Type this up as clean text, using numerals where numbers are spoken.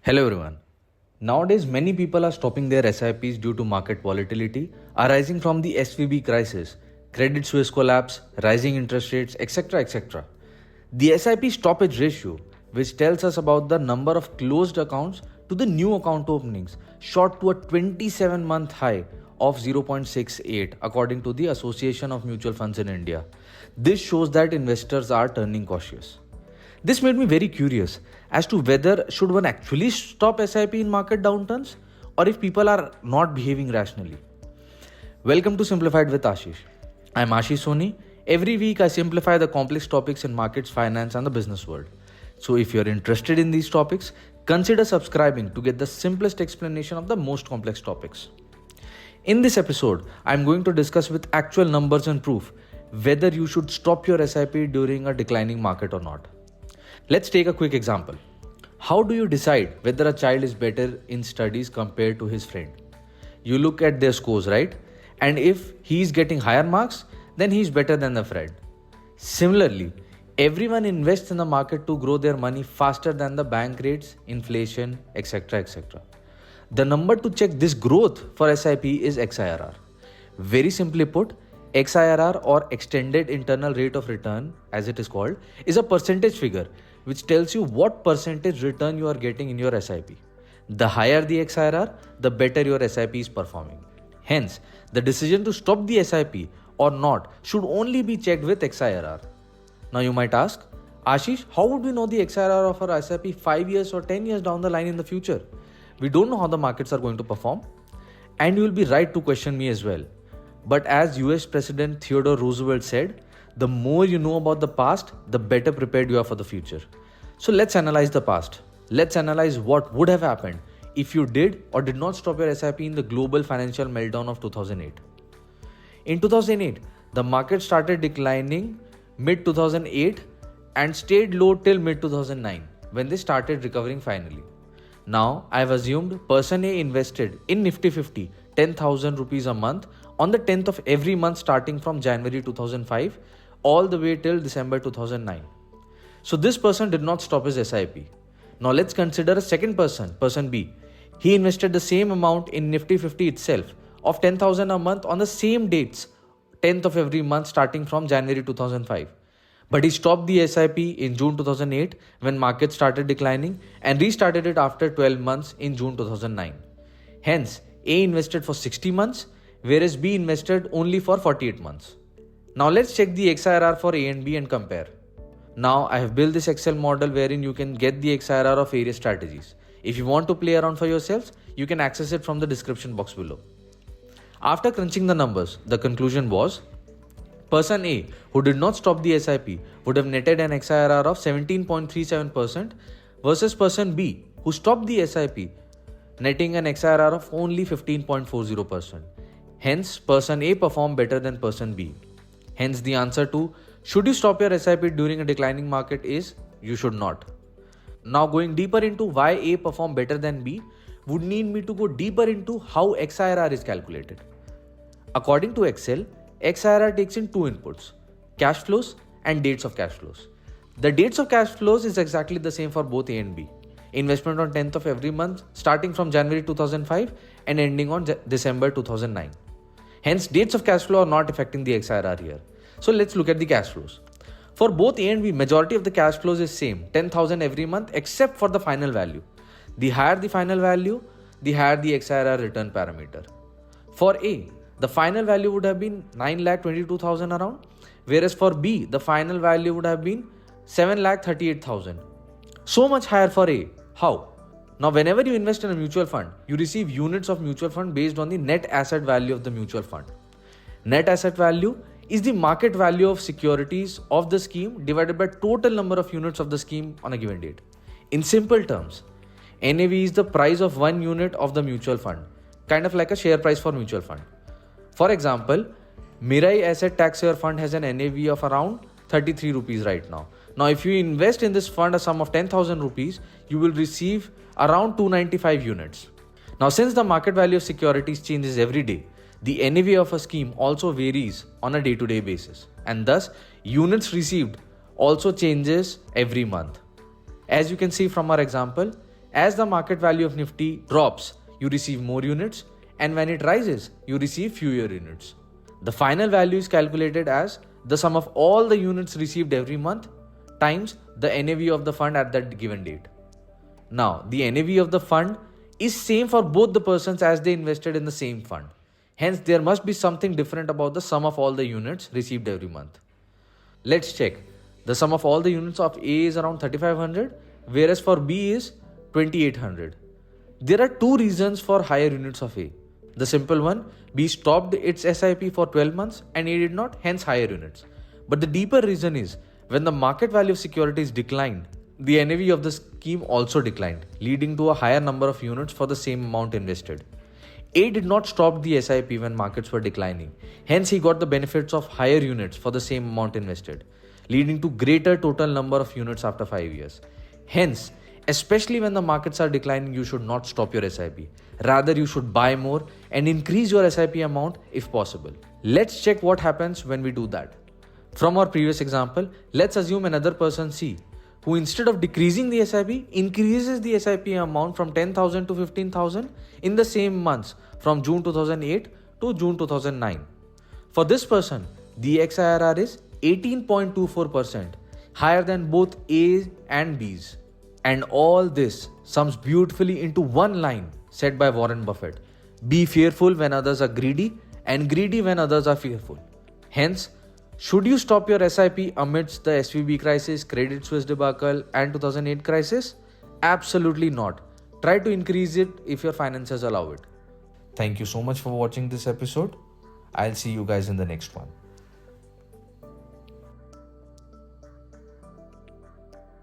Hello everyone. Nowadays, many people are stopping their SIPs due to market volatility arising from the SVB crisis, Credit Suisse collapse, rising interest rates, etc. etc. The SIP stoppage ratio, which tells us about the number of closed accounts to the new account openings, shot to a 27-month high of 0.68 according to the Association of Mutual Funds in India. This shows that investors are turning cautious. This made me very curious as to whether should one actually stop SIP in market downturns or if people are not behaving rationally. Welcome to Simplified with Ashish. I am Ashish Soni. Every week I simplify the complex topics in markets, finance and the business world. So if you are interested in these topics, consider subscribing to get the simplest explanation of the most complex topics. In this episode, I am going to discuss with actual numbers and proof whether you should stop your SIP during a declining market or not. Let's take a quick example. How do you decide whether a child is better in studies compared to his friend? You look at their scores, right? And if he is getting higher marks, then he is better than the friend. Similarly, everyone invests in the market to grow their money faster than the bank rates, inflation, etc. etc. The number to check this growth for SIP is XIRR. Very simply put, XIRR or extended internal rate of return, as it is called, is a percentage figure which tells you what percentage return you are getting in your SIP. The higher the XIRR, the better your SIP is performing. Hence, the decision to stop the SIP or not should only be checked with XIRR. Now you might ask, Ashish, how would we know the XIRR of our SIP 5 years or 10 years down the line in the future? We don't know how the markets are going to perform. And you will be right to question me as well. But as US President Theodore Roosevelt said, the more you know about the past, the better prepared you are for the future. So let's analyze the past. Let's analyze what would have happened if you did or did not stop your SIP in the global financial meltdown of 2008. In 2008, the market started declining mid-2008 and stayed low till mid-2009 when they started recovering finally. Now, I have assumed person A invested in Nifty 50 10,000 rupees a month on the 10th of every month starting from January 2005 all the way till December 2009. So this person did not stop his SIP. Now let's consider a second person, person B. He invested the same amount in Nifty 50 itself of 10,000 a month on the same dates, 10th of every month starting from January 2005. But he stopped the SIP in June 2008 when markets started declining and restarted it after 12 months in June 2009. Hence, A invested for 60 months, whereas B invested only for 48 months. Now let's check the XIRR for A and B and compare. Now I have built this Excel model wherein you can get the XIRR of various strategies. If you want to play around for yourselves, you can access it from the description box below. After crunching the numbers, the conclusion was, person A, who did not stop the SIP, would have netted an XIRR of 17.37% versus person B, who stopped the SIP, netting an XIRR of only 15.40%. Hence, person A performed better than person B. Hence, the answer to should you stop your SIP during a declining market is you should not. Now, going deeper into why A performed better than B would need me to go deeper into how XIRR is calculated. According to Excel, XIRR takes in two inputs, cash flows and dates of cash flows. The dates of cash flows is exactly the same for both A and B. Investment on 10th of every month starting from January 2005 and ending on December 2009. Hence, dates of cash flow are not affecting the XIRR here. So let's look at the cash flows. For both A and B, majority of the cash flows is same, 10,000 every month except for the final value. The higher the final value, the higher the XIRR return parameter. For A, the final value would have been 9,22,000 around, whereas for B, the final value would have been 7,38,000. So much higher for A. How? Now, whenever you invest in a mutual fund, you receive units of mutual fund based on the net asset value of the mutual fund. Net asset value is the market value of securities of the scheme divided by total number of units of the scheme on a given date. In simple terms, NAV is the price of one unit of the mutual fund, kind of like a share price for mutual fund. For example, Mirai Asset Taxpayer Fund has an NAV of around 33 rupees right now. Now, if you invest in this fund a sum of 10,000 rupees, you will receive around 295 units. Now, since the market value of securities changes every day, the NAV of a scheme also varies on a day-to-day basis, and thus units received also changes every month. As you can see from our example, As the market value of Nifty drops, you receive more units, and when it rises, you receive fewer units. The final value is calculated as the sum of all the units received every month times the NAV of the fund at that given date. Now, the NAV of the fund is same for both the persons as they invested in the same fund. Hence, there must be something different about the sum of all the units received every month. Let's check. The sum of all the units of A is around 3500, whereas for B is 2800. There are two reasons for higher units of A. The simple one, B stopped its SIP for 12 months and A did not, hence higher units. But the deeper reason is, when the market value of securities declined, the NAV of the scheme also declined, leading to a higher number of units for the same amount invested. A did not stop the SIP when markets were declining, hence he got the benefits of higher units for the same amount invested, leading to greater total number of units after 5 years. Hence, especially when the markets are declining, you should not stop your SIP. Rather, you should buy more and increase your SIP amount if possible. Let's check what happens when we do that. From our previous example, let's assume another person C, who instead of decreasing the SIP, increases the SIP amount from 10,000 to 15,000 in the same months from June 2008 to June 2009. For this person, the XIRR is 18.24%, higher than both A's and B's. And all this sums beautifully into one line said by Warren Buffett: be fearful when others are greedy and greedy when others are fearful. Hence, should you stop your SIP amidst the SVB crisis, Credit Suisse debacle and 2008 crisis? Absolutely not. Try to increase it if your finances allow it. Thank you so much for watching this episode. I'll see you guys in the next one.